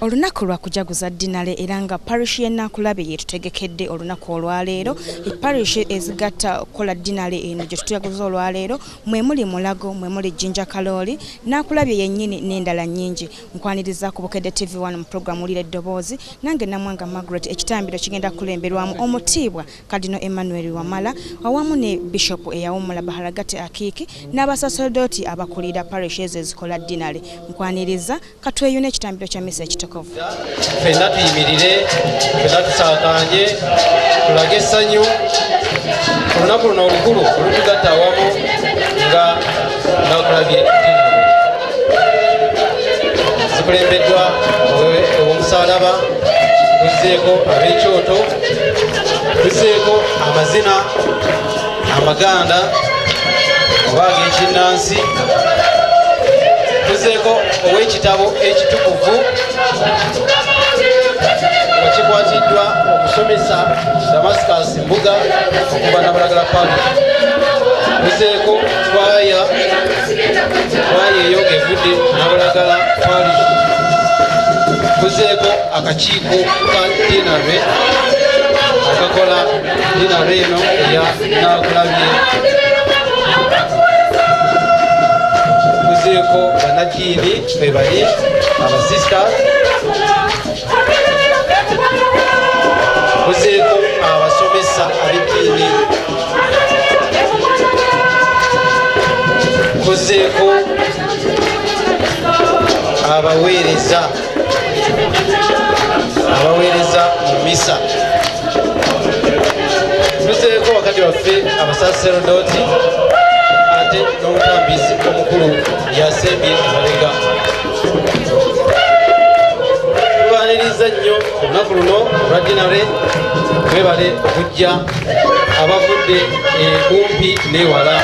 Olunaku lwa kujaguza dinale era nga parish y'e Nakulabe yetutegekedde olunaku olwaleero. Parish ezigatta kola dinale eno gye tujaguza olwaleero mwe muli Mulago, mwe muli Jinja Kalooli, Nakulabe yennyini n'endala nnyingi. Nkwaniriza ku Bukedde TV1 mu programu Wulira Eddoboozi, nange Namwanga Margaret. Ekitambiro kigenda kulemberwamu Omutiibwa Kadino Emmanuel Wamala awamu ne Bishop eyawummula Baharagati Akiiki n'abasaserdoti abakulira parish ezo ezikola dinale. Nkwaniriza katweyune ekitambiro kya misa ekitokovu. Ffenna tuyimirire, ffenna tusaakanye, tulage essanyu. Olunaku luno olukulu olutugatta awamu nga Nakulabye zikulembeddwa ow'omusaalaba, tuzzeeko ab'ekyoto, tuzzeeko amazina amaganda oba ag'ekinnansi, tuzzeeko ow'ekitabo ekitukuvu nga kikwatiddwa omusomesa Damascus Mbuga okuva Nabulagala Parish. Tuzzeeko twaya eyo evudde Nabulagala Parish. Tuzzeeko akakiiko ka dinare akakola dinare eno eya Nakulabye. Tuzzeeko bannaddiini be bali abasista, tuzzeeko abasomesa ab'eddiini, tuzzeeko abaweereza mu misa, tuzzeeko wakati waffe abasaserdoti ate n'omutambizi omukulu yasembye emabega. Tubaaniriza nnyo olunaku luno olwa dinare, twebale okujja abavudde kumpi n'ewala.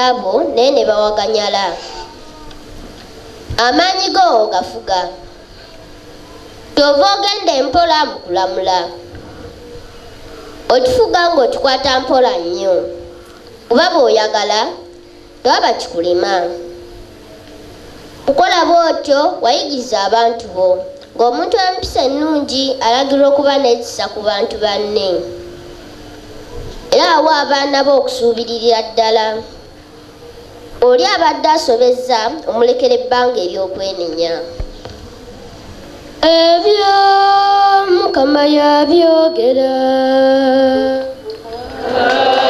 Abo nene bawaganyala amaanyi go gafuga tova ogenda empola mu kulamula otufuga ng'otukwata mpola nnyo kuba bw'oyagala tewaba kikulima. Kukola bw'otyo wayigiriza abantu bo ng'omuntu w'empisa ennungi alagirwa okuba n'ekisa ku bantu banne era awa abaana bo okusuubiririra ddala. Oli abadde asobezza omulekera ebbanga ery'okwenenya. Ebyo Mukama yabyogera. Oh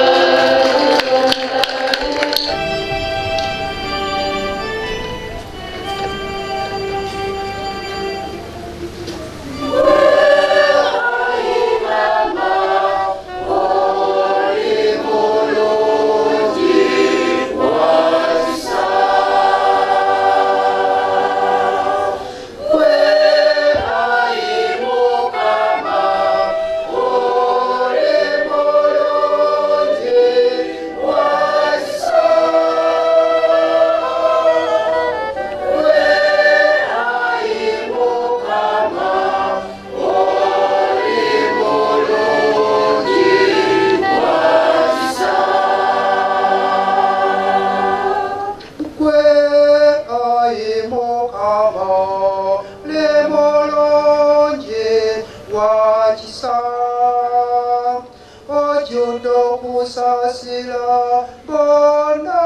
kusasira bona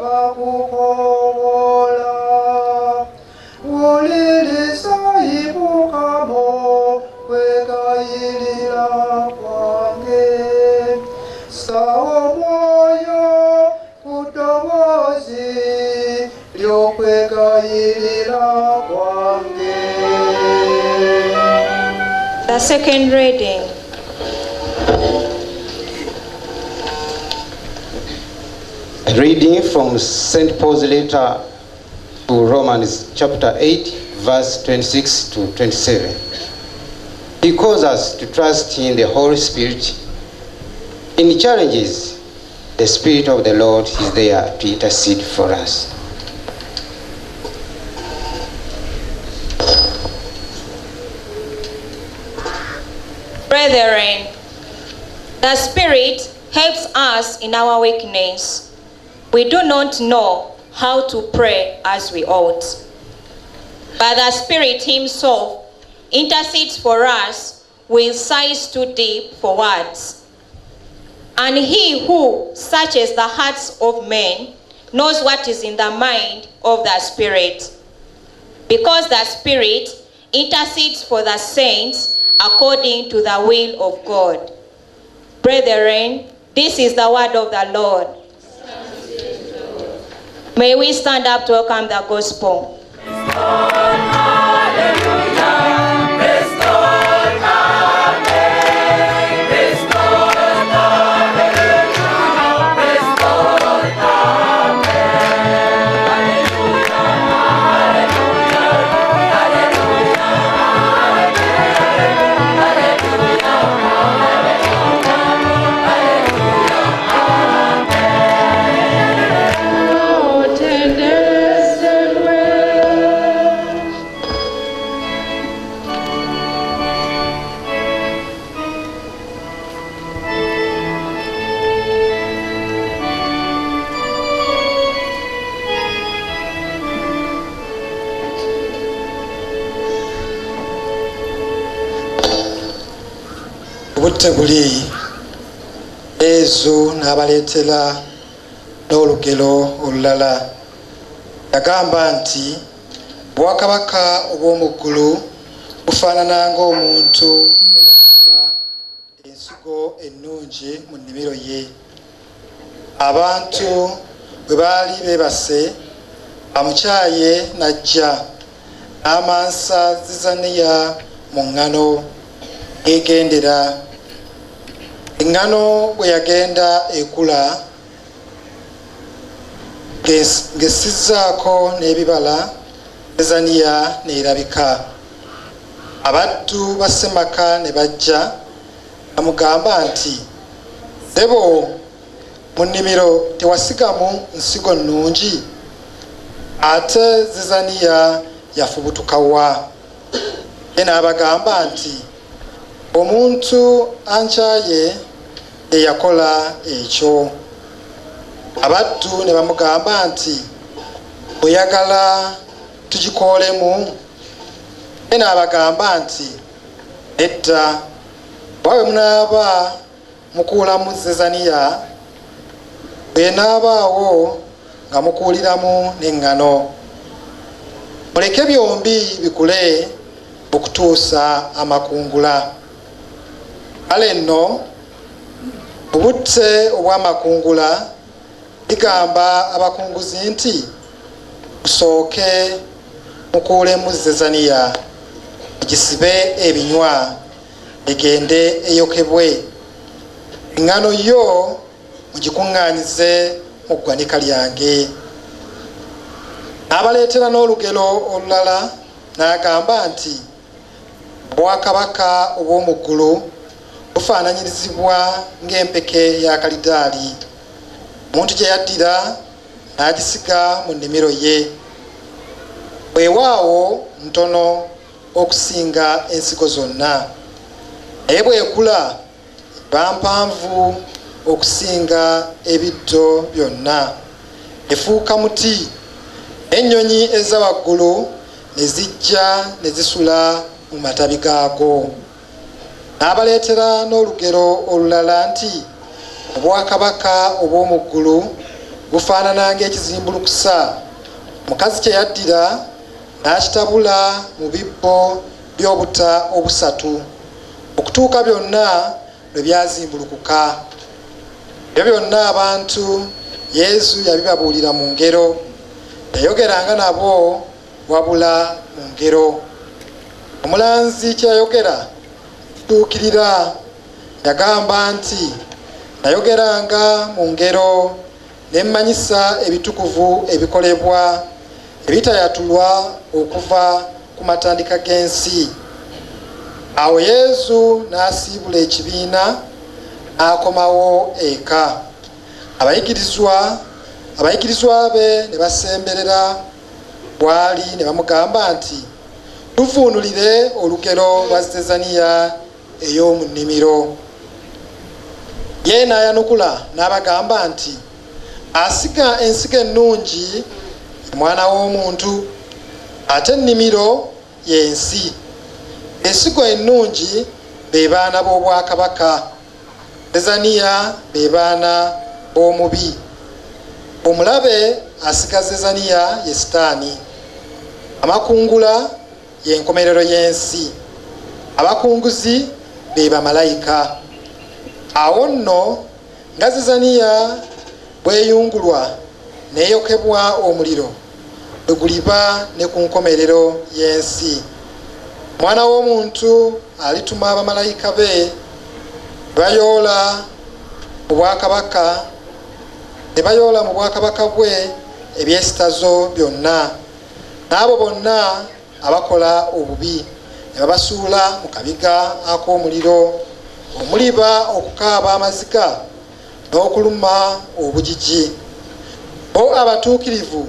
bakukola ulilisa ibukamo kwegayirira kwange sawo moyo kudobozi lyokwegayirira kwange. The second reading. Reading from St. Paul's letter to Romans chapter 8, verse 26 to 27. He calls us to trust in the Holy Spirit. In challenges, the Spirit of the Lord is there to intercede for us. Brethren, the Spirit helps us in our weakness. We do not know how to pray as we ought. But the Spirit Himself intercedes for us with sighs too deep for words. And He who searches the hearts of men knows what is in the mind of the Spirit, because the Spirit intercedes for the saints according to the will of God. Brethren, this is the word of the Lord. May we stand up to welcome the gospel. Buli ezo n'abaleetera n'olugero olulala. Yagamba nti obwakabaka obw'omu ggulu bufaanana ng'omuntu eyafuga ensigo ennungi mu nnimiro ye. Abantu bwe baali beebase, amukyaye n'ajja n'amansa zizaniya mu ŋŋano egendera. Eŋŋano bwe yagenda ekula ng'essizzaako n'ebibala, ezaniya n'erabika. Abaddu ba ssemaka ne bajja bamugamba nti, ssebo, mu nnimiro tewasigamu nsigo nnungi? Ate zizaniya yafubutuka wa? Ye n'abagamba nti, omuntu ankyaye ye yakola ekyo. Abaddu ne bamugamba nti, oyagala tugikoolemu? Ye n'abagamba nti, nedda, bwe munaaba mukuulamu zezaniya, bwe naabaawo nga mukuuliramu n'eŋŋano. Muleke byombi bikule okutuusa amakungula. Kale nno obudde obw'amakungula bigamba abakunguzi nti, musooke mukuulemu zezaniya, mugisibe ebinywa, egende eyokebwe. Eŋŋano yo mugikuŋŋaanyize mu ggwanika lyange. N'abaleetera n'olugero olulala n'agamba nti, obwakabaka obw'omu ggulu bufaananyirizibwa ng'empeke ya kalidaali. Omuntu gye yaddira n'agisiga mu nnimiro ye. Weewaawo ntono okusinga ensigo zonna, naye bw'ekula eba mpanvu okusinga ebiddo byonna. Efuuka muti, ennyonyi eza waggulu ne zijja ne zisula mu matabi gaagwo. N'abaleetera n'olugero olulala nti, obwakabaka obw'omu ggulu bufaanana ng'ekizimbulukusa omukazi kye yaddira n'akitabula mu bibbo by'obuta obusatu okutuuka byonna lwe byazimbulukuka. ebyo byonna abantu Yesu yabibabuulira mu ngero, yayogeranga nabo wabula mu ngero. Omulanzi kye yayogera kituukirira, yagamba nti nayogeranga mu ngero ne mmanyisa ebitukuvu ebikolebwa ebitayatulwa okuva ku matandika g'ensi. Awo Yesu n'asiibula ekibiina n'akomawo eka. Abayigirizwa be ne basemberera bwali ne bamugamba nti tuvuunulire olugero lwa Zezaniya ey'omu nnimiro. Ye n'ayanukula n'abagamba nti asiga ensigo ennungi omwana w'omuntu, ate ennimiro y'ensi. Ensigo ennungi be baana b'obwakabaka, Zezaniya be baana b'omubi. Omulabe asiga Zezaniya ye Sitaani. Amakungula y'enkomerero y'ensi, abakunguzi be bamalayika. Awo nno nga Zezaniya bweyungulwa n'eyokebwa omuliro bwe guliba ne ku nkomerero y'ensi. Omwana w'omuntu alituma abamalayika be bayoola mu bwakabaka bwe ebyesitazo byonna, n'abo bonna abakola obubi ne babasuula mu kabiga ak'omuliro omuliba okukaaba amaziga n'okuluma obugigi. Bo abatuukirivu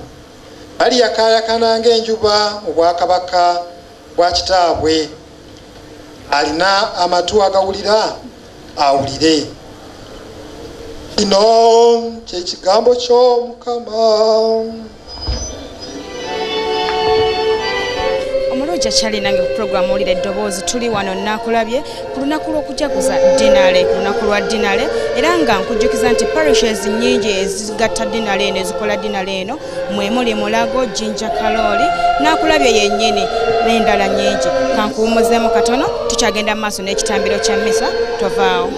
baliyakaayakana ng'enjuba mu bwakabaka bwa Kitaabwe. Alina amatu agawulira awulire. Kino kye kigambo ky'Omukama. Omulungi akyali nange ku puroguramu Owulira Eddoboozi. Tuli wano Nnakulabye ku lunaku lw'okujaguza dinale, ku lunaku lwa dinale, era nga nkujjukiza nti parishes nnyingi ezigatta dinale eno, ezikola dinale eno, mwe muli Mulago, Jinja Kalooli, Nnakulabye yennyini n'endala nnyingi. Kankuwummuzeemu katono, tukyagenda mu maaso n'ekitambiro kya mmisa. Tovaawo.